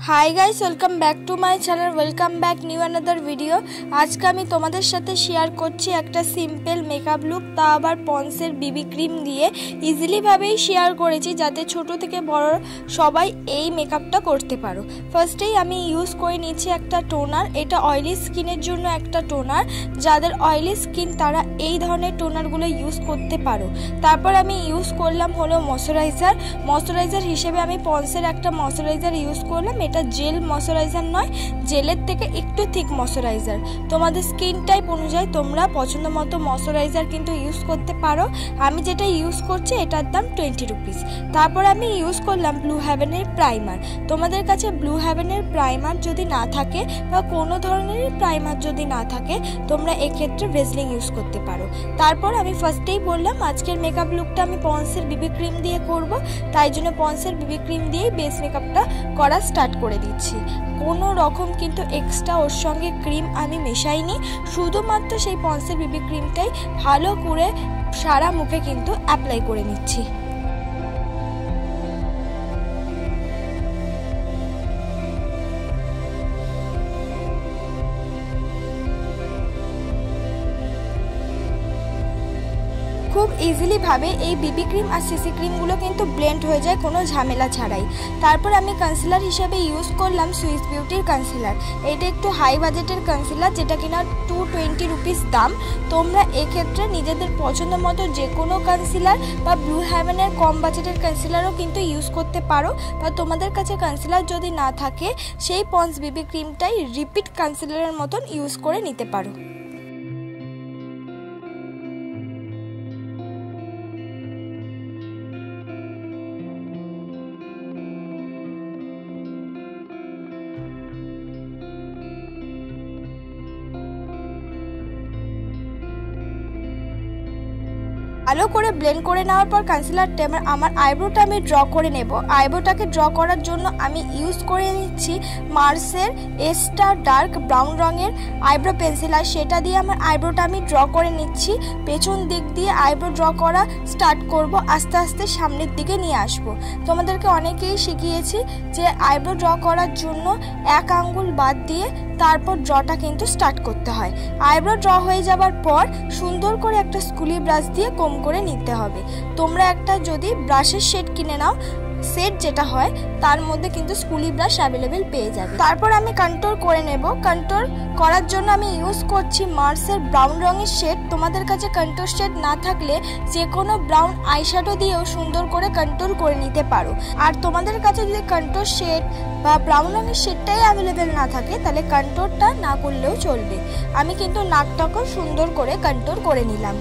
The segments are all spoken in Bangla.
High guys welcome back to my channel welcome back new another video. आज के आमी तोमादेर साथे शेयर करछि एकटा सिम्पल मेकअप लुक, ता आबार पन्सের बीबी क्रीम दिए इजिली भावेई शेयर करेछि जाते छोटो थेके बड़ो सबाई एई मेकअपटा करते पारो। फार्स्टेई आमी यूज करे निচ্ছি একটা টোনার। এটা অয়েলি স্কিনের জন্য একটা টোনার, যাদের অয়েলি স্কিন তারা এই ধরনের টোনারগুলো ইউজ করতে পারো। তারপর আমি ইউজ করলাম হলো ময়শ্চারাইজার হিসেবে আমি পন্সের একটা ময়শ্চারাইজার ইউজ করলাম। এটা জেল ময়শ্চারাইজার নয়, জেলের থেকে একটু থিক ময়শ্চারাইজার। তোমাদের স্কিন টাইপ অনুযায়ী তোমরা পছন্দ মতো ময়শ্চারাইজার কিন্তু ইউজ করতে পারো। আমি যেটা ইউজ করছি এটার দাম 20 রুপিস। তারপর আমি ইউজ করলাম ব্লু হেভেনের প্রাইমার। তোমাদের কাছে ব্লু হেভেনের প্রাইমার যদি না থাকে বা কোনো ধরনের প্রাইমার যদি না থাকে তোমরা এক্ষেত্রে ভেজলিং ইউজ করতে পারো। তারপর আমি ফার্স্টেই বললাম আজকের মেকআপ লুকটা আমি পন্সের বিবি ক্রিম দিয়ে করব, তাই জন্য পন্সের বিবি ক্রিম দিয়েই বেস মেকআপটা করা স্টার্ট করে দিচ্ছি। কোনো রকম কিন্তু এক্সট্রা ওর সঙ্গে ক্রিম আমি মেশাইনি, শুধুমাত্র সেই পন্সের বিবি ক্রিমটাই ভালো করে সারা মুখে কিন্তু অ্যাপ্লাই করে নিচ্ছি। খুব ইজিলি ভাবে এই বিবি ক্রিম আর সিসি ক্রিমগুলো কিন্তু ব্লেন্ড হয়ে যায় কোনো ঝামেলা ছাড়াই। তারপর আমি কনসিলার হিসেবে ইউজ করলাম সুইস বিউটির কনসিলার। এটা একটু হাই বাজেটের কনসিলার, যেটা কিনা 220 রুপিস দাম। তোমরা এক্ষেত্রে নিজেদের পছন্দ মতো যে কোনো কনসিলার বা ব্লু হেভেনের কম বাজেটের কনসিলারও কিন্তু ইউজ করতে পারো, বা তোমাদের কাছে কনসিলার যদি না থাকে সেই পন্স বিবি ক্রিমটাই রিপিট কনসিলারের মতন ইউজ করে নিতে পারো। ভালো করে ব্লেন্ড করে নেওয়ার পর কনসিলারটা আমার আইব্রোটা আমি ড্র করে নেব। আইব্রোটাকে ড্র করার জন্য আমি ইউজ করে নিচ্ছি মার্সের এস্টার ডার্ক ব্রাউন রঙের আইব্রো পেন্সিল, আর সেটা দিয়ে আমার আইব্রোটা আমি ড্র করে নিচ্ছি। পেছন দিক দিয়ে আইব্রো ড্র করা স্টার্ট করব, আস্তে আস্তে সামনের দিকে নিয়ে আসব। তোমাদেরকে অনেকেই শিখিয়েছি যে আইব্রো ড্র করার জন্য এক আঙ্গুল বাদ দিয়ে তারপর ড্রটা কিন্তু স্টার্ট করতে হয়। আইব্রো ড্র হয়ে যাবার পর সুন্দর করে একটা স্কুলি ব্রাশ দিয়ে কম করে নিতে হবে। তোমরা একটা যদি ব্রাশের সেট কিনে নাও, সেট যেটা হয় তার মধ্যে কিন্তু স্কুলি ব্রাশ অ্যাভেলেবেল পেয়ে যাবে। তারপর আমি কন্ট্রোল করে নেব। কন্ট্রোল করার জন্য আমি ইউজ করছি মার্সের ব্রাউন রঙের শেড। তোমাদের কাছে কন্ট্রোল শেড না থাকলে যে কোনো ব্রাউন আইশ্যাডো দিয়েও সুন্দর করে কন্ট্রোল করে নিতে পারো। আর তোমাদের কাছে যদি কন্ট্রোল শেড বা ব্রাউন রঙের শেডটাই অ্যাভেলেবেল না থাকে তাহলে কন্ট্রোলটা না করলেও চলবে। আমি কিন্তু নাকটাকেও সুন্দর করে কন্ট্রোল করে নিলাম।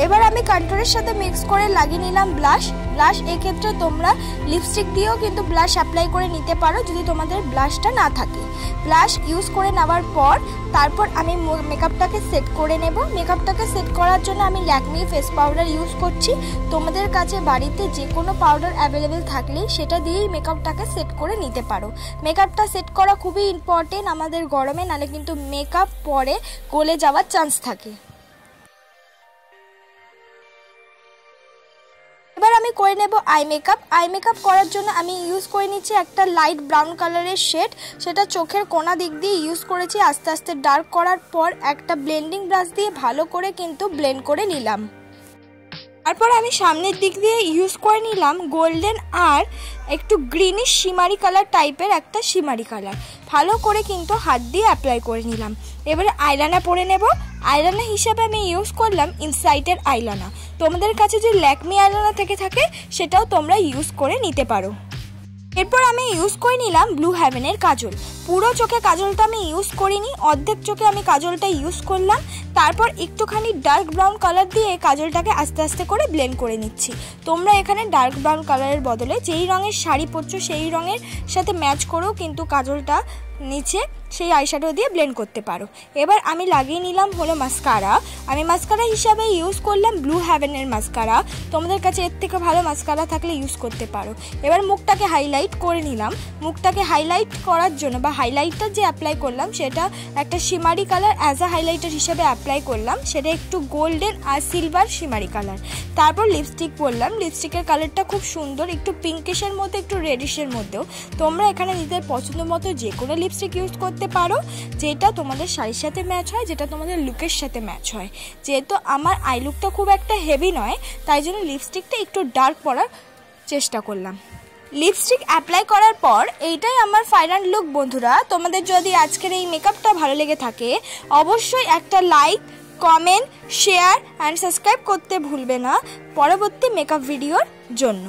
এবার আমি কন্ট্রোলের সাথে মিক্স করে লাগিয়ে নিলাম ব্লাশ। এক্ষেত্রে তোমরা লিপস্টিক দিয়েও কিন্তু ব্লাশ অ্যাপ্লাই করে নিতে পারো যদি তোমাদের ব্লাশটা না থাকে। ব্লাশ ইউজ করে নেওয়ার পর তারপর আমি মেকআপটাকে সেট করে নেব। মেকআপটাকে সেট করার জন্য আমি ল্যাকমি ফেস পাউডার ইউজ করছি। তোমাদের কাছে বাড়িতে যে কোনো পাউডার অ্যাভেলেবেল থাকলে সেটা দিয়েই মেকআপটাকে সেট করে নিতে পারো। মেকআপটা সেট করা খুবই ইম্পর্টেন্ট আমাদের গরমে, নাহলে কিন্তু মেকআপ পরে গলে যাওয়ার চান্স থাকে। এবার আমি করে নেব আই মেকআপ করার জন্য আমি ইউজ করে নিচ্ছি একটা লাইট ব্রাউন কালারের শেড। সেটা চোখের কোনা দিক দিয়ে ইউজ করেছি। আস্তে আস্তে ডার্ক করার পর একটা ব্লেন্ডিং ব্রাশ দিয়ে ভালো করে কিন্তু ব্লেন্ড করে নিলাম। তারপর আমি সামনের দিক দিয়ে ইউজ করে নিলাম গোল্ডেন আর একটু গ্রিনিশ শিমারি কালার টাইপের একটা শিমারি কালার। ভালো করে কিন্তু হাত দিয়ে অ্যাপ্লাই করে নিলাম। এবারে আইলাইনার পরে নেব। আইলাইনার হিসাবে আমি ইউজ করলাম ইনসাইটের আইলাইনার। তোমাদের কাছে যদি ল্যাকমি আইলাইনার থেকে থাকে সেটাও তোমরা ইউজ করে নিতে পারো। এরপর আমি ইউজ করে নিলাম ব্লু হেভেনের কাজল। পুরো চোখে কাজলটা আমি ইউজ করিনি, অর্ধেক চোখে আমি কাজলটা ইউজ করলাম। তারপর একটুখানি ডার্ক ব্রাউন কালার দিয়ে কাজলটাকে আস্তে আস্তে করে ব্লেন্ড করে নিচ্ছি। তোমরা এখানে ডার্ক ব্রাউন কালারের বদলে যেই রঙের শাড়ি পরছো সেই রঙের সাথে ম্যাচ করেও কিন্তু কাজলটা নিচে সেই আইশ্যাডো দিয়ে ব্লেন্ড করতে পারো। এবার আমি লাগিয়ে নিলাম হলো মাস্কারা। আমি মাস্কারা হিসাবে ইউজ করলাম ব্লু হেভেনের মাস্কারা। তোমাদের কাছে এর থেকে ভালো মাস্কারা থাকলে ইউজ করতে পারো। এবার মুখটাকে হাইলাইট করে নিলাম। মুখটাকে হাইলাইট করার জন্য বা হাইলাইটার যে অ্যাপ্লাই করলাম সেটা একটা শিমারি কালার অ্যাজ আ হাইলাইটার হিসেবে অ্যাপ্লাই করলাম, সেটা একটু গোল্ডেন আর সিলভার শিমারি কালার। তারপর লিপস্টিক পরলাম, লিপস্টিকের কালারটা খুব সুন্দর, একটু পিঙ্কিশের মধ্যে একটু রেডিশের মধ্যেও। তোমরা এখানে নিজেদের পছন্দ মতো যে কোনো লিপস্টিক ইউজ করতে পারো, যেটা তোমাদের শাড়ির সাথে ম্যাচ হয়, যেটা তোমাদের লুকের সাথে ম্যাচ হয়। যেহেতু আমার আই লুকটা খুব একটা হেভি নয়, তাই জন্য লিপস্টিকটা একটু ডার্ক পরার চেষ্টা করলাম। লিপস্টিক অ্যাপ্লাই করার পর এইটাই আমার ফাইনাল লুক বন্ধুরা। তোমাদের যদি আজকের এই মেকআপটা ভালো লেগে থাকে অবশ্যই একটা like, comment, share and subscribe করতে ভুলবে না পরবর্তী মেকআপ ভিডিওর জন্য।